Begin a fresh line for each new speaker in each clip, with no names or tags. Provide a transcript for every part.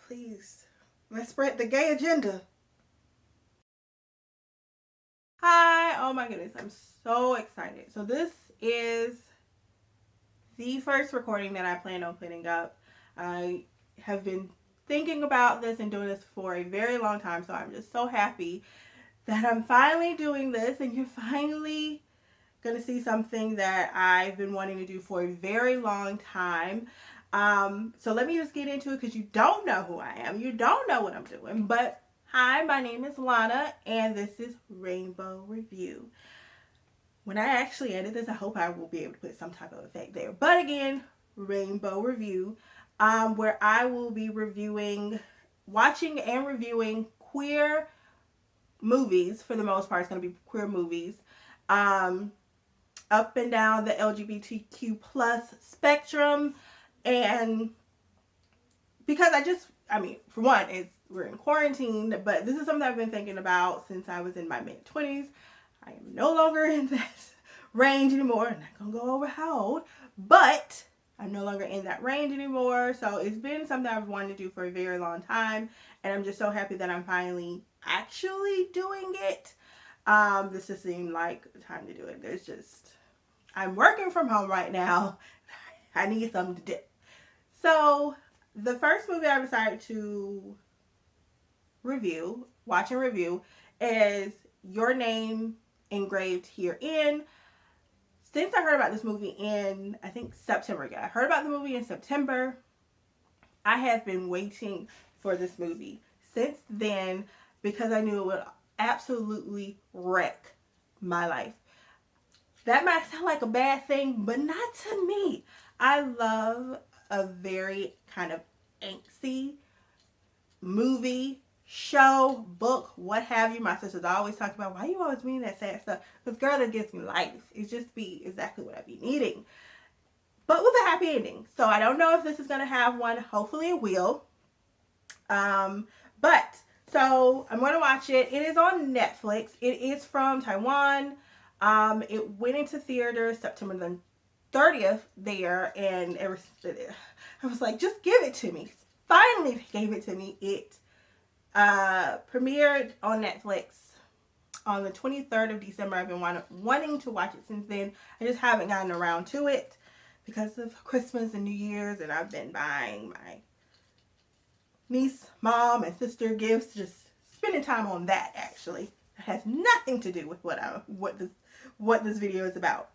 Please, let's spread the gay agenda. Hi, oh my goodness, I'm so excited. So this is the first recording that I plan on putting up. I have been thinking about this and doing this for a very long time, so I'm just so happy that I'm finally doing this and you're finally gonna see something that I've been wanting to do for a very long time. So let me just get into it because you don't know who I am. You don't know what I'm doing. But hi, my name is Lana and this is Rainbow Review. When I actually edit this, I hope I will be able to put some type of effect there. But again, Rainbow Review, where I will be watching and reviewing queer movies. For the most part, it's going to be queer movies. Up and down the LGBTQ plus spectrum. And because for one, we're in quarantine, but this is something I've been thinking about since I was in my mid-20s. I am no longer in that range anymore. I'm not going to go over how old, but I'm no longer in that range anymore. So it's been something I've wanted to do for a very long time. And I'm just so happy that I'm finally actually doing it. This just seemed like the time to do it. I'm working from home right now. I need something to do. So the first movie I decided to watch and review, is Your Name Engraved Herein. Since I heard about this movie in, I think, September. I heard about the movie in September. I have been waiting for this movie since then because I knew it would absolutely wreck my life. That might sound like a bad thing, but not to me. I love a very kind of angsty movie, show, book, what have you. My sisters always talk about, why you always reading that sad stuff? Because girl, that gives me life. It just be exactly what I be needing. But with a happy ending. So I don't know if this is going to have one. Hopefully it will. So I'm going to watch it. It is on Netflix. It is from Taiwan. It went into theaters September the 30th there, and I was like, just give it to me. Finally gave it to me. It premiered on Netflix on the 23rd of December. I've been wanting to watch it since then. I just haven't gotten around to it because of Christmas and New Year's, and I've been buying my niece, mom, and sister gifts, just spending time on that. Actually, it has nothing to do with what this video is about.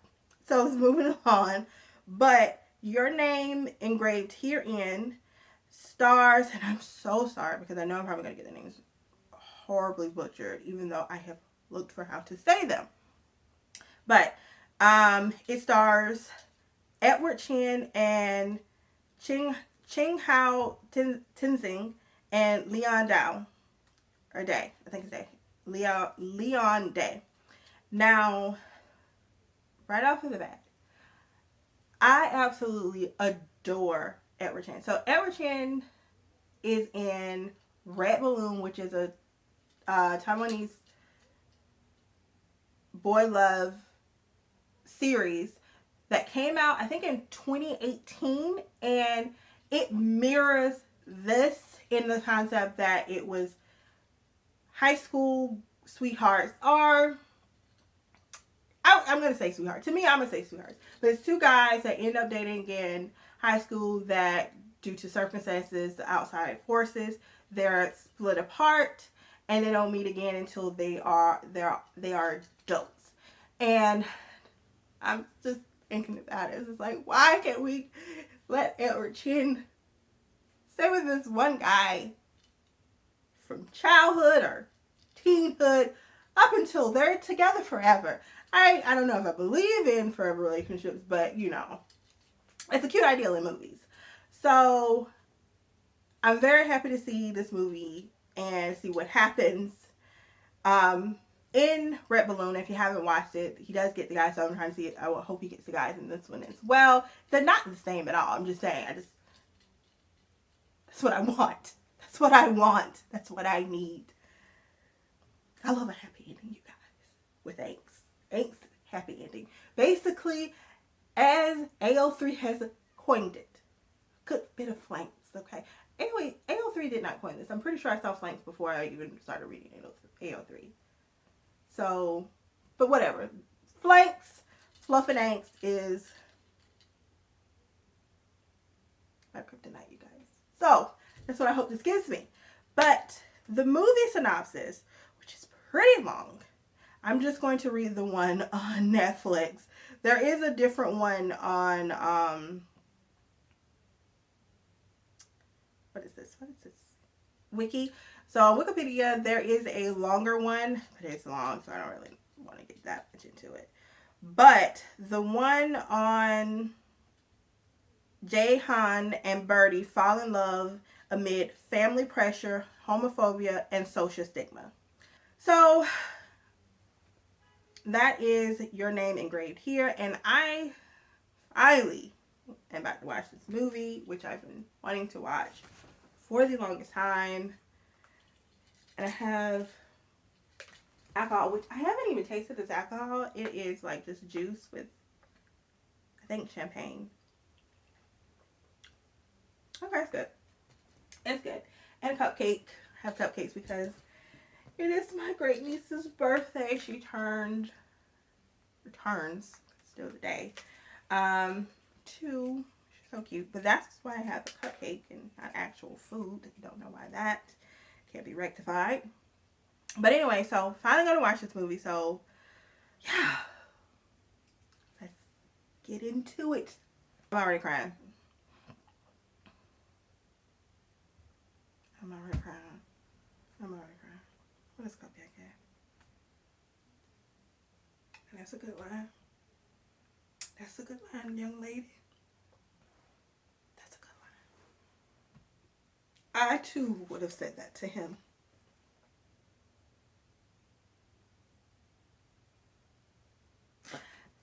So it's moving on. But Your Name Engraved Herein stars, and I'm so sorry because I know I'm probably going to get the names horribly butchered, even though I have looked for how to say them. But it stars Edward Chen and Ching Hao Tenzing and Leon Day. I think it's Day. Leon Day. Now, right off of the bat, I absolutely adore Edward Chen. So Edward Chen is in Red Balloon, which is a Taiwanese boy love series that came out, I think, in 2018, and it mirrors this in the concept that it was high school sweethearts, or I'm going to say sweetheart. To me, I'm going to say sweethearts. But it's two guys that end up dating in high school that, due to circumstances, the outside forces, they're split apart and they don't meet again until they are adults. And I'm just thinking about it. It's just like, why can't we let Edward Chen stay with this one guy from childhood or teenhood up until they're together forever? I don't know if I believe in forever relationships, but you know, it's a cute ideal in movies. So I'm very happy to see this movie and see what happens. In Red Balloon, if you haven't watched it, he does get the guys, so I'm trying to see it. I hope he gets the guys in this one as well. They're not the same at all. I'm just saying, that's what I want. That's what I want. That's what I need. I love a happy ending, you guys, with angst. Angst, happy ending. Basically, as AO3 has coined it, good bit of flanks, okay? Anyway, AO3 AO3 did not coin this. I'm pretty sure I saw Flanks before I even started reading AO3. So, but whatever. Flanks, Fluff and Angst is my kryptonite, you guys. So, that's what I hope this gives me. But the movie synopsis, which is pretty long, I'm just going to read the one on Netflix. There is a different one on, what is this? Wiki. So on Wikipedia, there is a longer one, but it's long, so I don't really want to get that much into it. But the one on Jae-han and Birdie fall in love amid family pressure, homophobia, and social stigma. So that is Your Name Engraved Here, and I finally am about to watch this movie, which I've been wanting to watch for the longest time. And I have alcohol, which I haven't even tasted this alcohol. It is like just juice with, I think, champagne. Okay, it's good. It's good. And a cupcake. I have cupcakes because it is my great niece's birthday. She returns, still today, she's so cute. But that's why I have a cupcake and not actual food. Don't know why that can't be rectified. But anyway, so finally gonna watch this movie. So yeah, let's get into it. I'm already crying. What is cupcake at? And that's a good line. That's a good line, young lady. That's a good line. I too would have said that to him.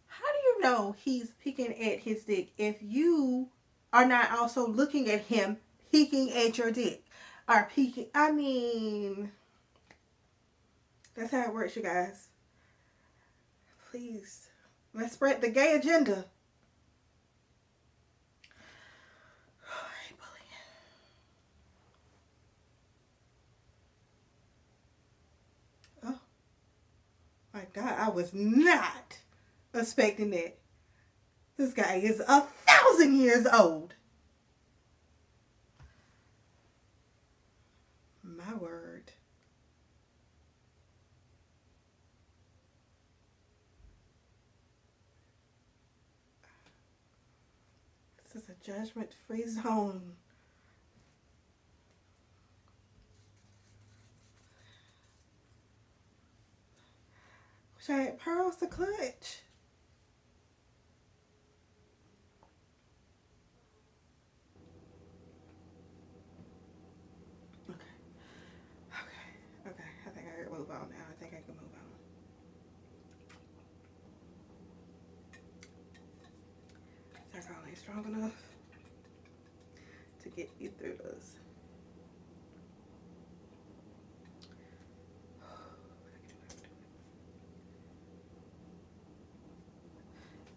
How do you know he's picking at his dick if you are not also looking at him peeking at your dick? Or peeking, I mean, that's how it works, you guys. Please, let's spread the gay agenda. I hate bullying. Oh my God, I was not expecting that. This guy is 1,000 years old. My word. This is a judgment-free zone. Wish I had pearls to clutch. Okay, I think I can move on now. I think I can move on. Is alcohol ain't strong enough to get you through this.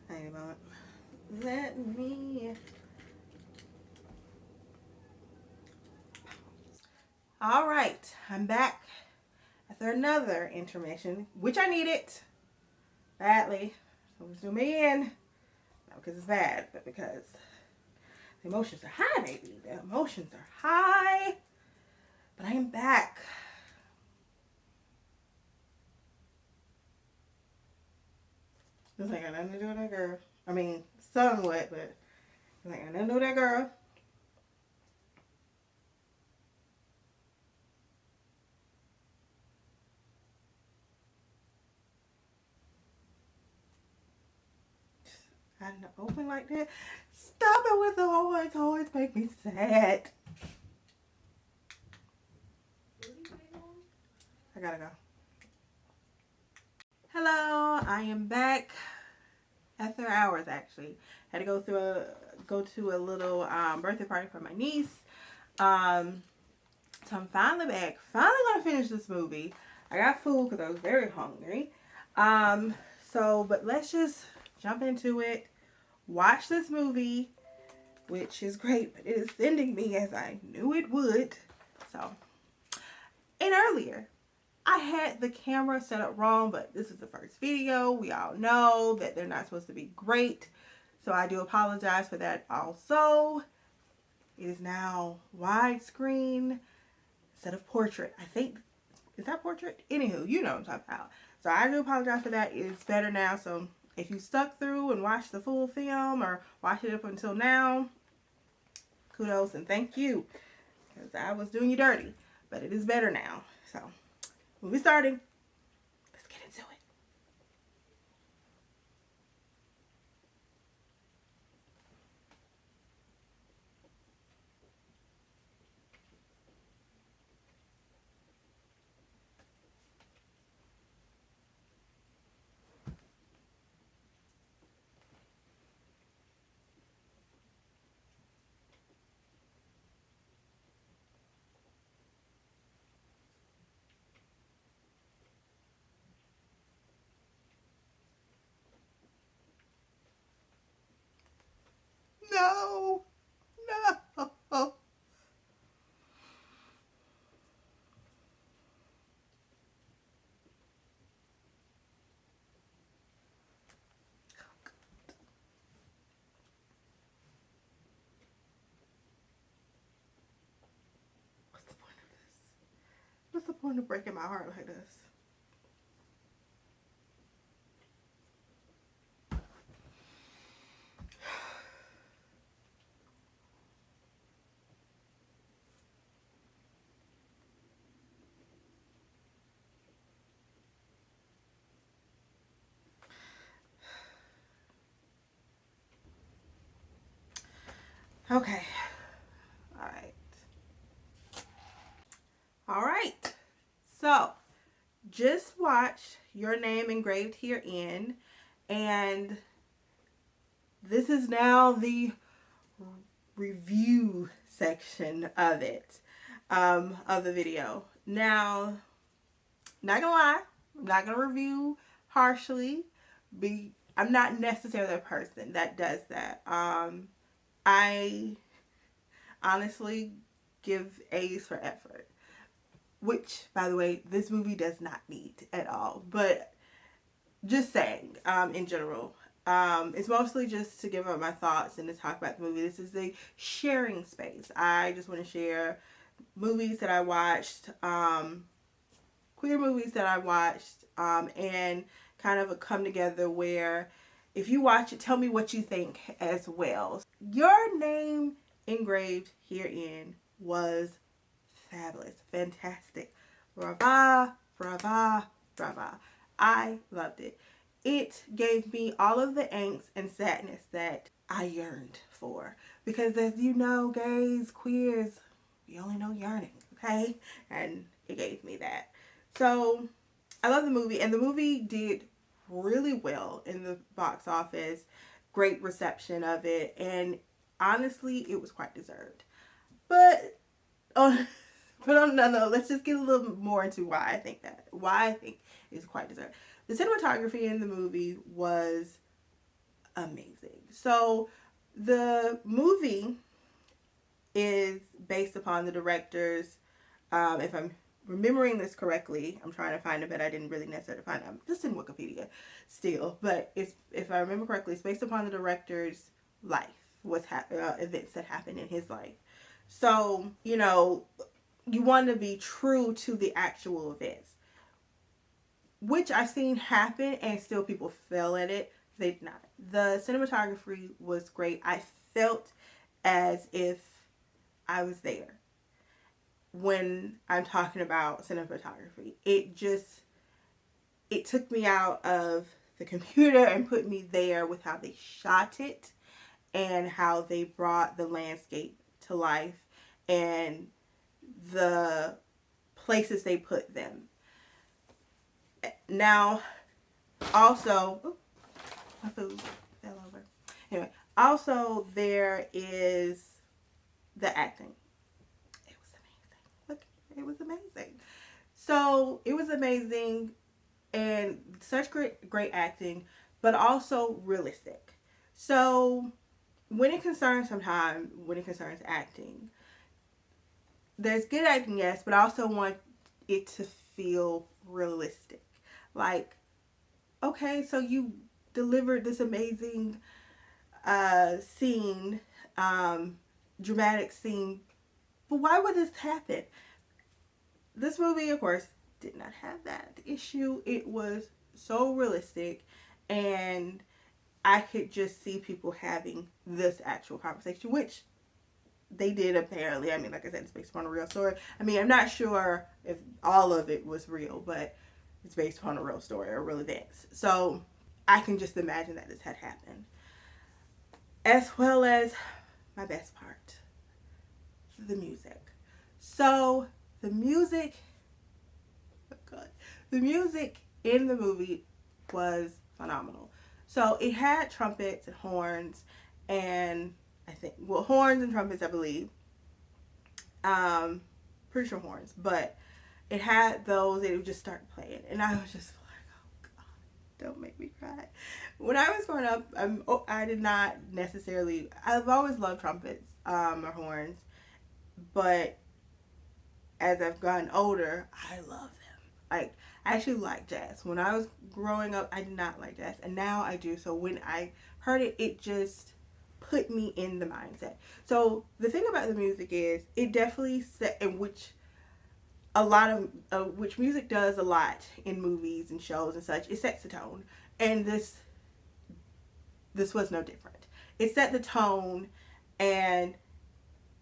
Hang on a moment. Let me. All right, I'm back after another intermission, which I needed badly. So we're zooming in, not because it's bad, but because the emotions are high, baby. The emotions are high, but I am back. This ain't got nothing to do with that girl. I mean, somewhat, but this ain't got nothing to do with that girl. I didn't open like that. Stop it with the horns. Horns make me sad. I gotta go. Hello, I am back after hours. Actually, had to go to a little birthday party for my niece. So I'm finally back. Finally gonna finish this movie. I got food because I was very hungry. But let's just jump into it. Watch this movie, which is great, but it is sending me, as I knew it would, So, and earlier, I had the camera set up wrong, but this is the first video. We all know that they're not supposed to be great. So I do apologize for that also. It is now widescreen instead of portrait. I think, is that portrait? Anywho, you know what I'm talking about. So I do apologize for that. It's better now. So if you stuck through and watched the full film or watched it up until now, kudos and thank you. Because I was doing you dirty. But it is better now. So, movie starting. Let's get into it. No. No. What's the point of this? What's the point of breaking my heart like this? Okay. All right. All right. So, just watch Your Name Engraved Herein, and this is now the review section of it, of the video. Now, not gonna lie, I'm not gonna review harshly. I'm not necessarily a person that does that. I honestly give A's for effort, which, by the way, this movie does not need at all. But just saying, in general, it's mostly just to give up my thoughts and to talk about the movie. This is a sharing space. I just want to share movies that I watched, queer movies that I watched, and kind of a come together where if you watch it, tell me what you think as well. Your Name Engraved Herein was fabulous, fantastic. Brava, brava, brava. I loved it. It gave me all of the angst and sadness that I yearned for. Because as you know, gays, queers, we only know yearning, okay? And it gave me that. So, I love the movie. And the movie did really well in the box office. Great reception of it. And honestly, it was quite deserved. But, no, let's just get a little more into why I think it's quite deserved. The cinematography in the movie was amazing. So the movie is based upon the director's, if I'm remembering this correctly, I'm trying to find it, but I didn't really necessarily find it. I'm just in Wikipedia still, but if I remember correctly, it's based upon the director's life, events that happened in his life. So, you want to be true to the actual events, which I've seen happen, and still people fail at it. They did not. The cinematography was great. I felt as if I was there when I'm talking about cinematography. It took me out of the computer and put me there with how they shot it and how they brought the landscape to life and the places they put them. Now, also, my food fell over. Anyway, also there is the acting. It was amazing. Look, it was amazing. So it was amazing and such great acting, but also realistic. So when it concerns acting, there's good acting, yes, but I also want it to feel realistic. Like, okay, so you delivered this amazing scene, dramatic scene, but why would this happen? This movie, of course, did not have that issue. It was so realistic, and I could just see people having this actual conversation, which they did apparently. I mean, like I said, it's based upon a real story. I mean, I'm not sure if all of it was real, but it's based upon a real story or real events. So I can just imagine that this had happened. As well as my best part, the music. So the music, oh God, the music in the movie was phenomenal. So it had trumpets and horns, and I think, well, horns and trumpets, I believe. Pretty sure horns, but it had those. It would just start playing, and I was just like, "Oh God, don't make me cry." When I was growing up, I did not necessarily. I've always loved trumpets or horns, but as I've gotten older, I love them. Like, I actually like jazz. When I was growing up, I did not like jazz, and now I do. So when I heard it, it just put me in the mindset. So the thing about the music is, it definitely set in which a lot of which music does a lot in movies and shows and such. It sets the tone, and this was no different. It set the tone, and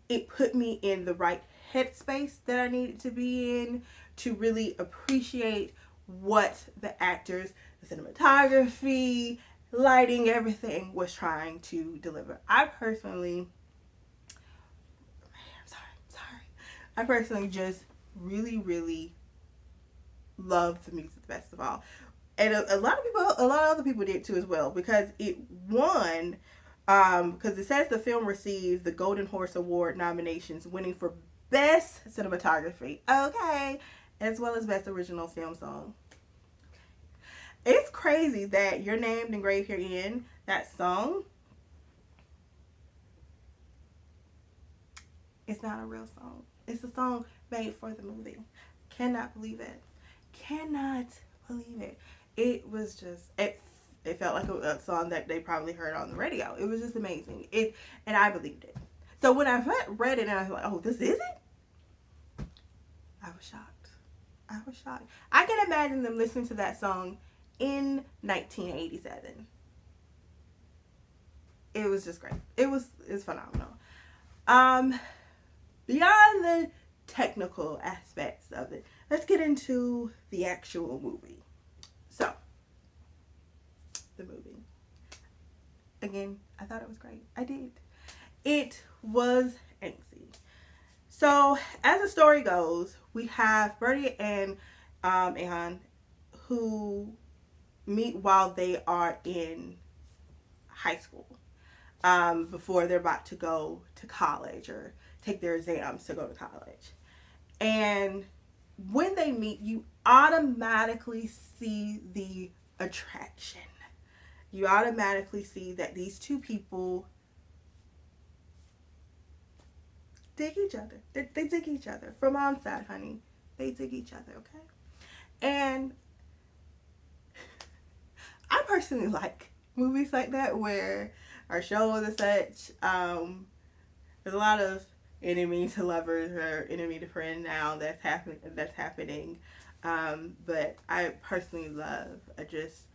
it put me in the right headspace that I needed to be in to really appreciate what the actors, the cinematography, lighting, everything was trying to deliver. I personally, I personally just really, really love the music the best of all. And a lot of other people did too as well, because it won, because it says the film received the Golden Horse Award nominations, winning for Best Cinematography, okay, as well as Best Original Film Song. It's crazy that Your Name Engraved Herein, that song, it's not a real song. It's a song made for the movie. Cannot believe it. Cannot believe it. It was just, it felt like a song that they probably heard on the radio. It was just amazing. And I believed it. So when I read it and I was like, oh, this is it? I was shocked. I was shocked. I can imagine them listening to that song in 1987. It was just great. It's phenomenal. Beyond the technical aspects of it, let's get into the actual movie. So, the movie. Again, I thought it was great. I did. It was angsty. So, as the story goes, we have Birdie and Ahan, who meet while they are in high school, before they're about to go to college or take their exams to go to college. And when they meet, you automatically see the attraction. You automatically see that these two people dig each other. They dig each other. From mom's side, honey. They dig each other, okay? And I personally like movies like that, where our shows and such, there's a lot of enemy to lovers or enemy to friend now that's happening. But I personally love a just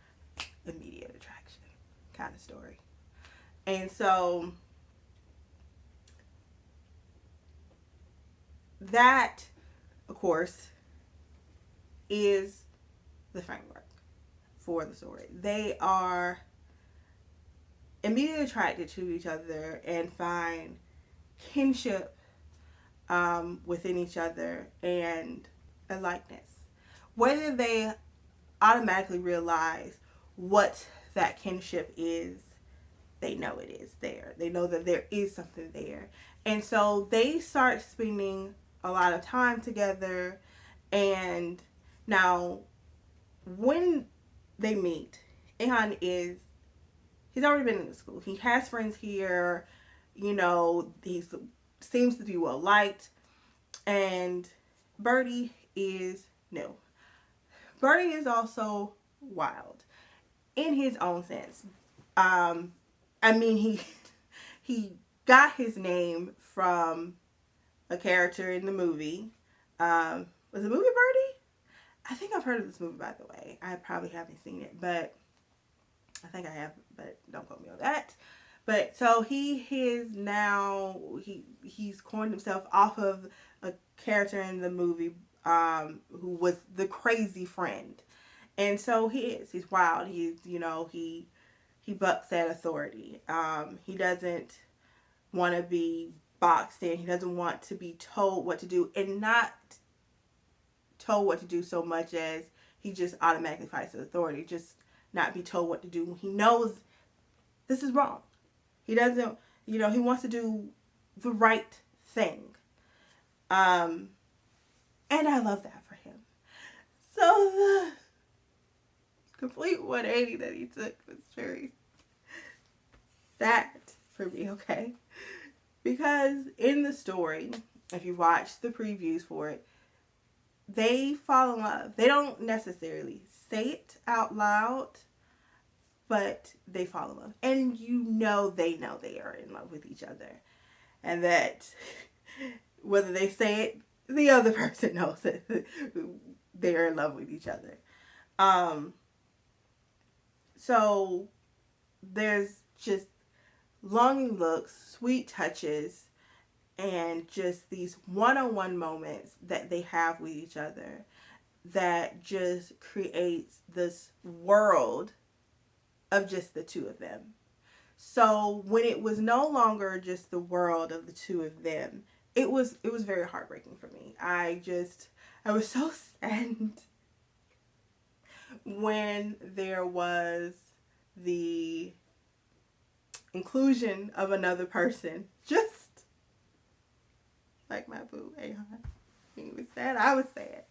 immediate attraction kind of story. And so that, of course, is the framework for the story. They are immediately attracted to each other and find kinship within each other and a likeness. Whether they automatically realize what that kinship is, they know it is there. They know that there is something there. And so they start spending a lot of time together. And now, when they meet, Ihan he's already been in the school. He has friends here. You know, he seems to be well liked. And Birdie is new. Birdie is also wild in his own sense. I mean, he got his name from a character in the movie. Was the movie Birdie? I think I've heard of this movie, by the way. I probably haven't seen it, but I think I have, but don't quote me on that. But so he's coined himself off of a character in the movie who was the crazy friend. And so he's wild. He bucks at authority. He doesn't want to be boxed in. He doesn't want to be told what to do, and not told what to do so much as he just automatically fights with authority. Just not be told what to do when he knows this is wrong. He doesn't, he wants to do the right thing. And I love that for him. So the complete 180 that he took was very sad for me, okay? Because in the story, if you watch the previews for it, they fall in love. They don't necessarily say it out loud, but they fall in love. And they are in love with each other. And that whether they say it, the other person knows that they are in love with each other. So there's just longing looks, sweet touches, and just these one-on-one moments that they have with each other that just creates this world of just the two of them. So when it was no longer just the world of the two of them, it was very heartbreaking for me. I was so saddened when there was the inclusion of another person, just like my boo, Ahan. He was sad, I was sad.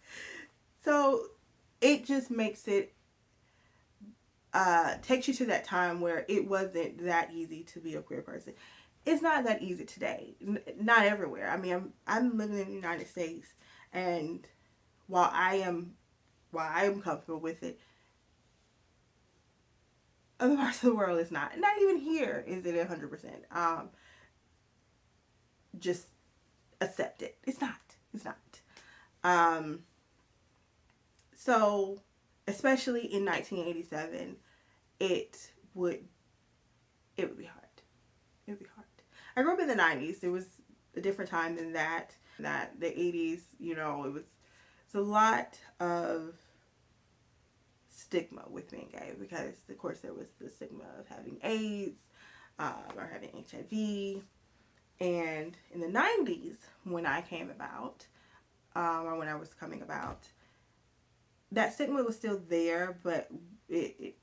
So it just makes it, takes you to that time where it wasn't that easy to be a queer person. It's not that easy today. Not everywhere. I mean, I'm living in the United States, and while I am comfortable with it, other parts of the world is not. Not even here is it 100%. Just accept it. It's not. So, especially in 1987, it would be hard. It would be hard. I grew up in the 90s. It was a different time than that. The 80s, it was a lot of stigma with being gay, because of course there was the stigma of having AIDS or having HIV. And in the 90s, when I came about, or when I was coming about, that stigma was still there, but the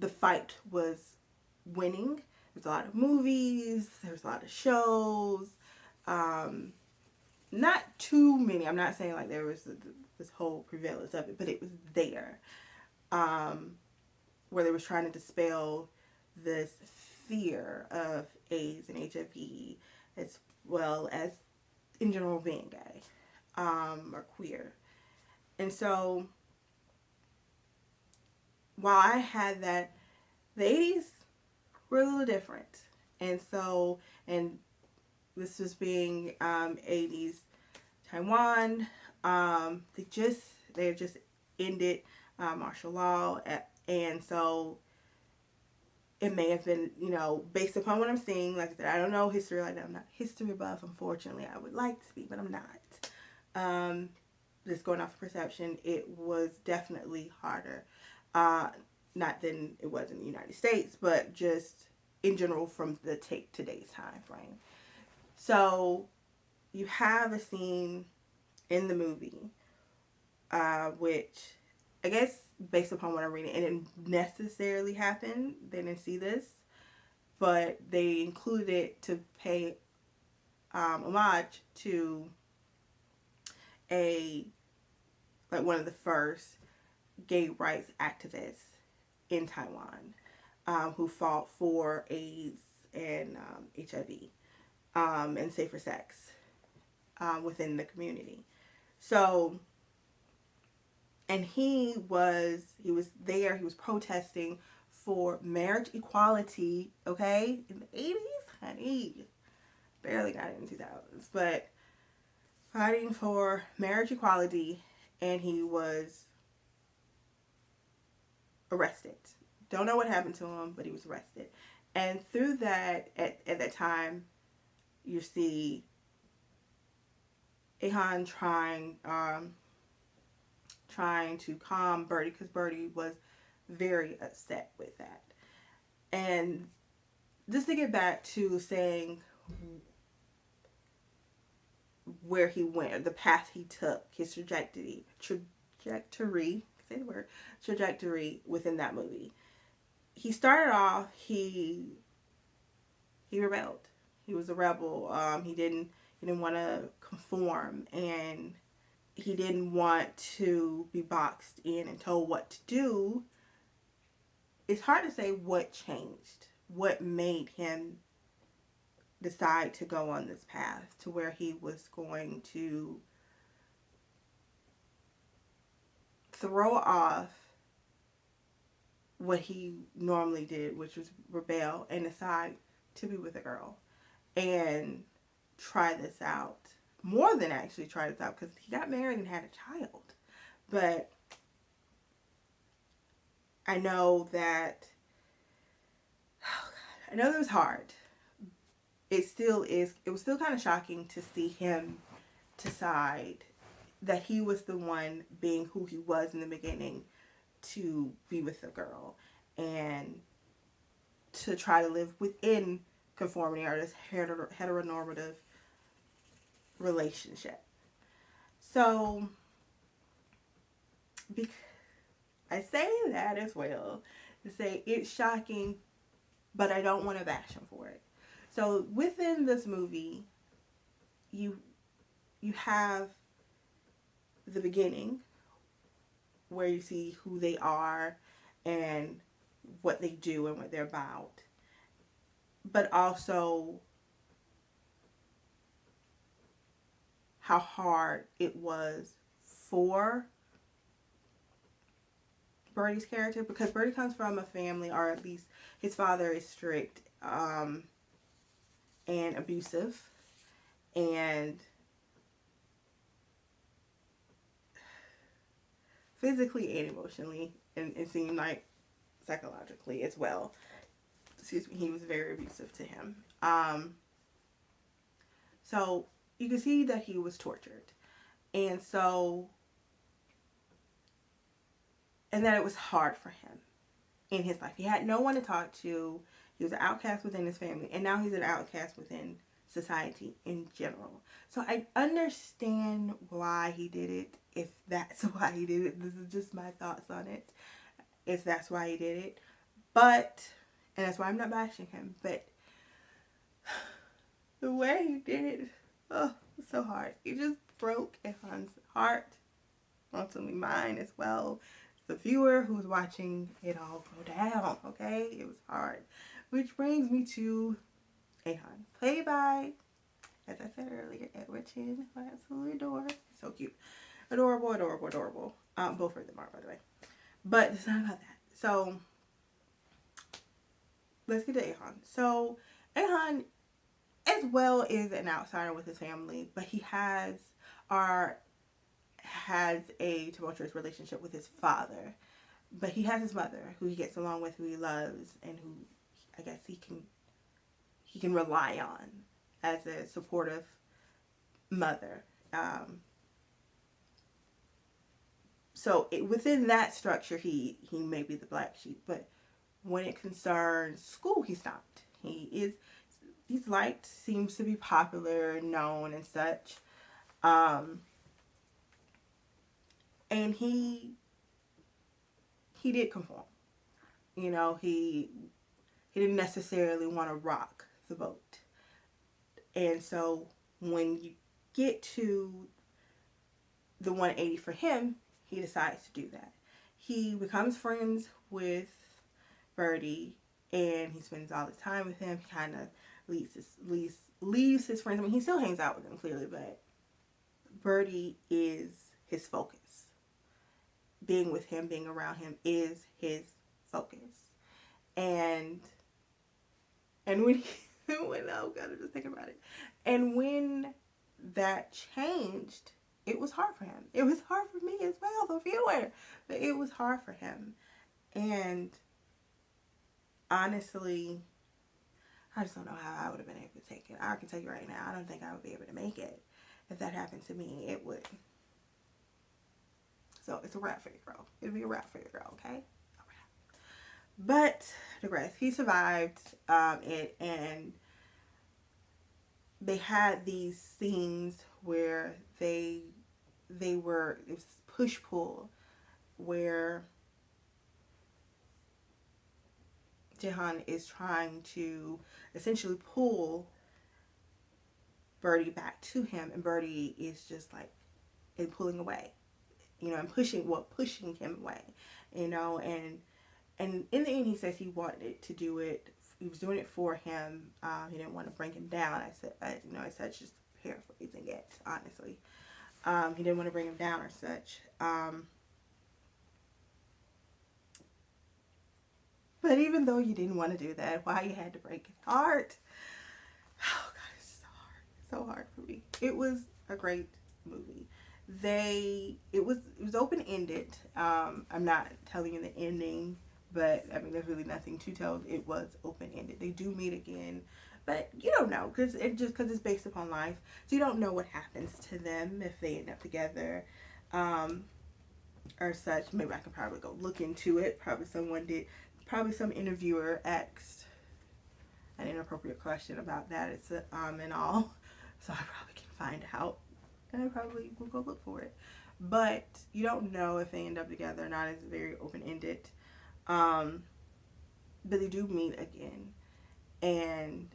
fight was winning. There was a lot of movies, there was a lot of shows, not too many. I'm not saying like there was this whole prevalence of it, but it was there, where they was trying to dispel this fear of AIDS and HIV, as well as in general being gay or queer. And so while I had that, the 80s were a little different. And so, and this was being 80s Taiwan, they just ended martial law, and so it may have been, based upon what I'm seeing, like I said, I don't know history like that. I'm not history buff, unfortunately. I would like to be, but I'm not. Just going off of perception, it was definitely harder. Not than it was in the United States, but just in general from the today's time frame. So you have a scene in the movie, which I guess based upon what I'm reading, it didn't necessarily happen. They didn't see this, but they included it to pay homage to one of the first gay rights activists in Taiwan, who fought for AIDS and HIV, and safer sex. within the community. So, and he was there, he was protesting for marriage equality, okay, in the 80s, honey, barely got it in the 2000s, but fighting for marriage equality, and he was arrested. Don't know what happened to him, but he was arrested. And through that, at that time, you see Ahan trying to calm Birdie, because Birdie was very upset with that. And just to get back to saying where he went, the path he took, his trajectory, say the word, trajectory within that movie. He started off, he rebelled. He was a rebel. He didn't want to conform, and he didn't want to be boxed in and told what to do. It's hard to say what changed, what made him decide to go on this path to where he was going to throw off what he normally did, which was rebel, and decide to be with a girl and try this out. More than actually try this out, because he got married and had a child. But I know that, I know that was hard. It was still kind of shocking to see him decide that he was the one, being who he was in the beginning, to be with a girl and to try to live within conformity, or this heteronormative relationship. So I say that as well to say it's shocking, but I don't want to bash him for it. So within this movie, you have the beginning, where you see who they are and what they do and what they're about, but also how hard it was for Birdie's character, because Birdie comes from a family, or at least his father is strict and abusive, and physically and emotionally, and it seemed like psychologically as well. Excuse me, he was very abusive to him. So you can see that he was tortured, and that it was hard for him in his life. He had no one to talk to. He was an outcast within his family, and now he's an outcast within society in general. So I understand why he did it, if that's why he did it. This is just my thoughts on it, if that's why he did it. But, and that's why I'm not bashing him, but the way he did it, oh, it's so hard. It just broke Ehan's heart, ultimately mine as well. The viewer who was watching it all go down, okay? It was hard. Which brings me to Ahan, played by, as I said earlier, Edward Chin, who I absolutely adore. He's so cute. Adorable, adorable, adorable. Both of them are, by the way. But it's not about that. So, let's get to Ahan. So, Ahan, as well, is an outsider with his family, but he has a tumultuous relationship with his father. But he has his mother, who he gets along with, who he loves, and who I guess he can rely on as a supportive mother. So within that structure, he may be the black sheep, but when it concerns school, he's not. He's liked, seems to be popular, known, and such. And he did conform. You know, he didn't necessarily want to rock the boat. And so when you get to the 180 for him, he decides to do that. He becomes friends with Birdie, and he spends all his time with him. He kind of leaves his friends. I mean, he still hangs out with them, clearly, but Birdie is his focus. Being with him, being around him is his focus. And when oh god, I'm just thinking about it. And when that changed, it was hard for him. It was hard for me as well, the viewer. But it was hard for him. And honestly, I just don't know how I would have been able to take it. I can tell you right now, I don't think I would be able to make it. If that happened to me, it would. So it's a wrap for your girl. It'll be a wrap for your girl, okay? A wrap. But digress. He survived it, and they had these scenes where it was push pull, where Jaehan is trying to essentially pull Birdie back to him, and Birdie is just like and pulling away, and pushing him away, and in the end he says he wanted to do it. He was doing it for him. He didn't want to bring him down. I said just paraphrasing it honestly. He didn't want to bring him down or such. But even though you didn't want to do that, why you had to break his heart? Oh god, it's so hard for me. It was a great movie. It was open ended. I'm not telling you the ending, but I mean there's really nothing to tell. It was open ended. They do meet again, but you don't know because it's based upon life, so you don't know what happens to them if they end up together, or such. Maybe I could probably go look into it. Probably someone did. Probably some interviewer asked an inappropriate question about that. It's and all, so I probably can find out, and I probably will go look for it. But you don't know if they end up together or not. It's very open ended. But they do meet again, and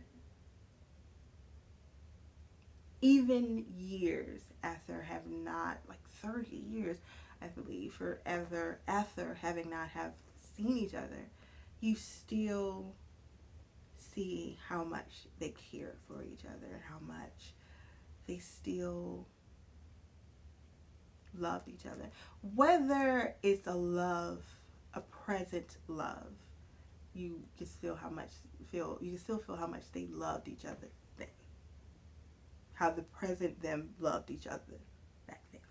even years after having not, like 30 years, I believe, after having not have seen each other, you still see how much they cared for each other and how much they still loved each other. Whether it's a present love, you can still feel how much they loved each other then. How the present them loved each other back then.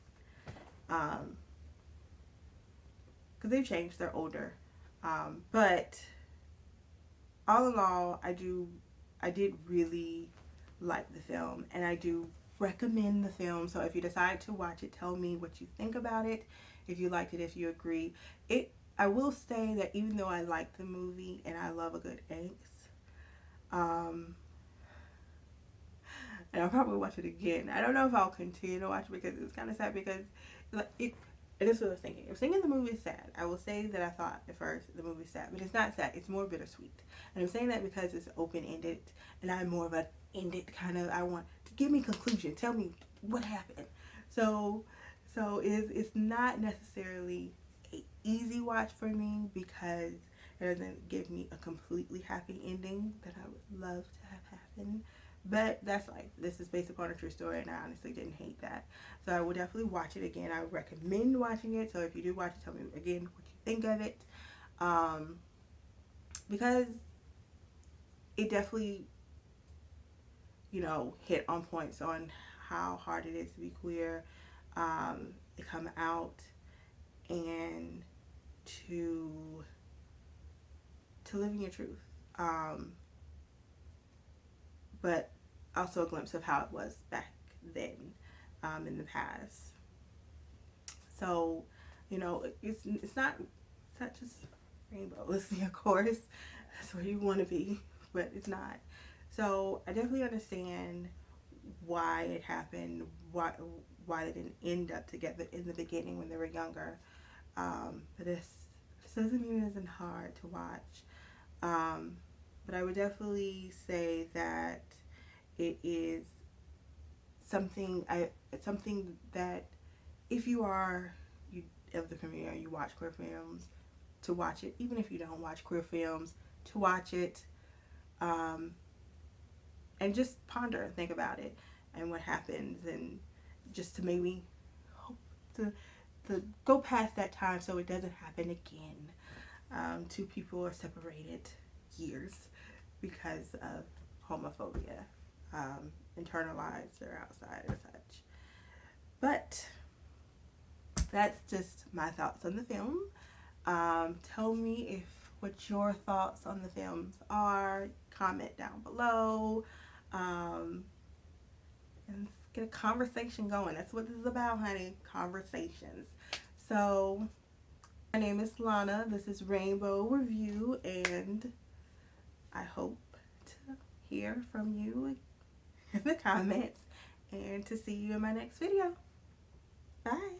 Because they've changed, they're older. But all in all, I did really like the film, and I do recommend the film. So if you decide to watch it, tell me what you think about it, if you liked it, if you agree. I will say that even though I like the movie and I love a good angst, and I'll probably watch it again. I don't know if I'll continue to watch it because it's kind of sad because and this is what I was thinking. I was thinking the movie is sad. I will say that I thought at first the movie is sad, but it's not sad. It's more bittersweet. And I'm saying that because it's open-ended, and I'm more of an ended kind of, I want to give me conclusion. Tell me what happened. So it's not necessarily an easy watch for me because it doesn't give me a completely happy ending that I would love to have happen. But that's life. This is based upon a true story, and I honestly didn't hate that. So I would definitely watch it again. I would recommend watching it. So if you do watch it, tell me again what you think of it. Because it definitely, hit on points on how hard it is to be queer, to come out, and to live in your truth. But also a glimpse of how it was back then, in the past. So, it's not just rainbows, of course. That's where you want to be, but it's not. So I definitely understand why it happened, why they didn't end up together in the beginning when they were younger. But this doesn't mean it isn't hard to watch. But I would definitely say that it is something that if you are of the community, you watch queer films, to watch it. Even if you don't watch queer films, to watch it, and just ponder and think about it and what happens, and just to maybe hope to go past that time so it doesn't happen again. Two people are separated years because of homophobia, internalized or outside or such. But that's just my thoughts on the film. Tell me what your thoughts on the films are. Comment down below. And get a conversation going. That's what this is about, honey. Conversations. So, my name is Lana. This is Rainbow Review, and I hope to hear from you in the comments and to see you in my next video. Bye.